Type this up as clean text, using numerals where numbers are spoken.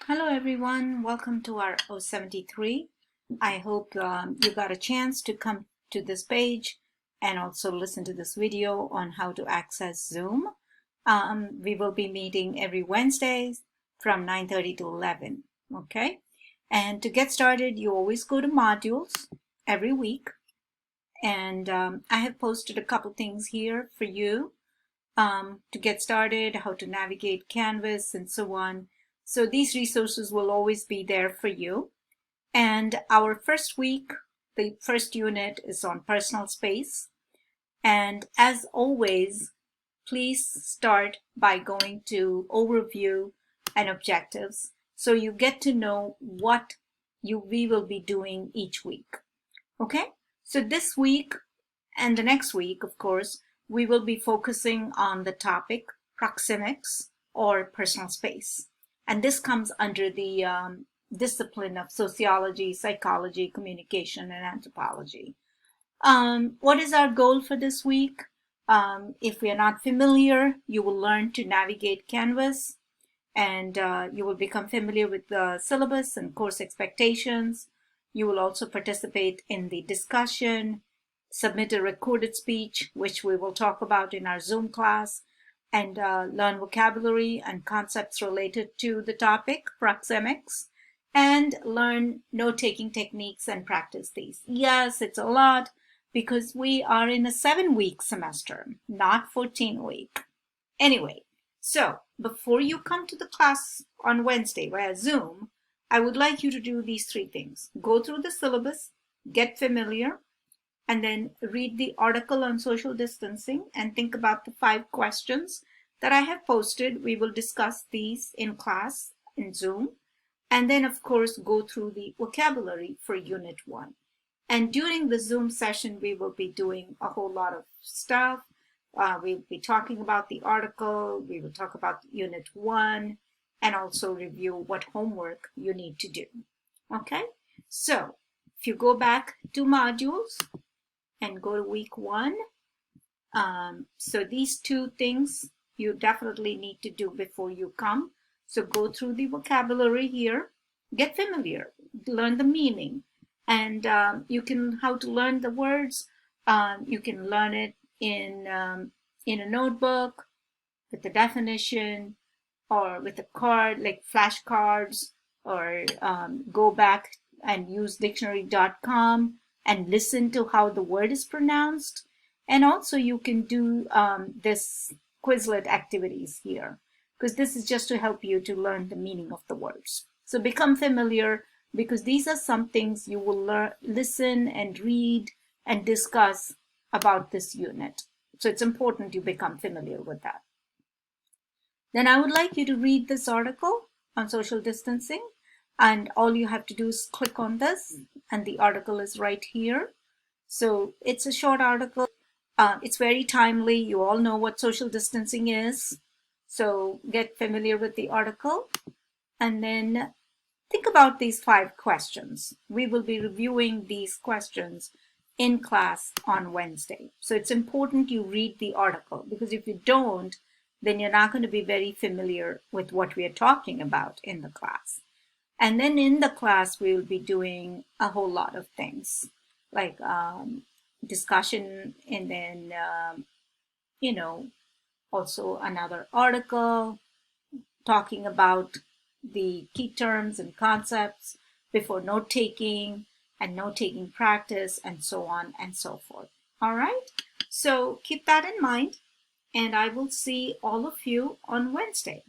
Hello everyone, welcome to our O73. I hope you got a chance to come to this page and also listen to this video on how to access Zoom. We will be meeting every Wednesday from 9:30 to 11, okay? And to get started, you always go to modules every week. And I have posted a couple things here for you to get started, how to navigate Canvas and so on. So these resources will always be there for you. And our first week, the first unit is on personal space. And as always, please start by going to overview and objectives so you get to know what we will be doing each week. Okay, so this week and the next week, of course, we will be focusing on the topic proxemics or personal space. And this comes under the discipline of sociology, psychology, communication, and anthropology. What is our goal for this week? If we are not familiar, you will learn to navigate Canvas, and you will become familiar with the syllabus and course expectations. You will also participate in the discussion, submit a recorded speech, which we will talk about in our Zoom class, and learn vocabulary and concepts related to the topic, proxemics, and learn note-taking techniques and practice these. Yes, it's a lot because we are in a 7-week semester, not 14-week. Anyway, so before you come to the class on Wednesday via Zoom, I would like you to do these 3 things. Go through the syllabus, get familiar, and then read the article on social distancing and think about the 5 questions that I have posted. We will discuss these in class in Zoom. And then, of course, go through the vocabulary for Unit 1. And during the Zoom session, we will be doing a whole lot of stuff. We'll be talking about the article. We will talk about Unit 1 and also review what homework you need to do. Okay? So, if you go back to modules, and go to week 1. So these 2 things you definitely need to do before you come. So go through the vocabulary here, get familiar, learn the meaning, and you can how to learn the words. You can learn it in a notebook with the definition, or with a card like flashcards, or go back and use dictionary.com. and listen to how the word is pronounced. And also you can do this Quizlet activities here, because this is just to help you to learn the meaning of the words. So become familiar, because these are some things you will listen and read and discuss about this unit. So it's important you become familiar with that. Then I would like you to read this article on social distancing. And all you have to do is click on this, and the article is right here. So it's a short article. It's very timely. You all know what social distancing is. So get familiar with the article. And then think about these 5 questions. We will be reviewing these questions in class on Wednesday. So it's important you read the article, because if you don't, then you're not going to be very familiar with what we are talking about in the class. And then in the class, we will be doing a whole lot of things like discussion, and then, also another article talking about the key terms and concepts before note-taking and note-taking practice, and so on and so forth. All right, so keep that in mind, and I will see all of you on Wednesday.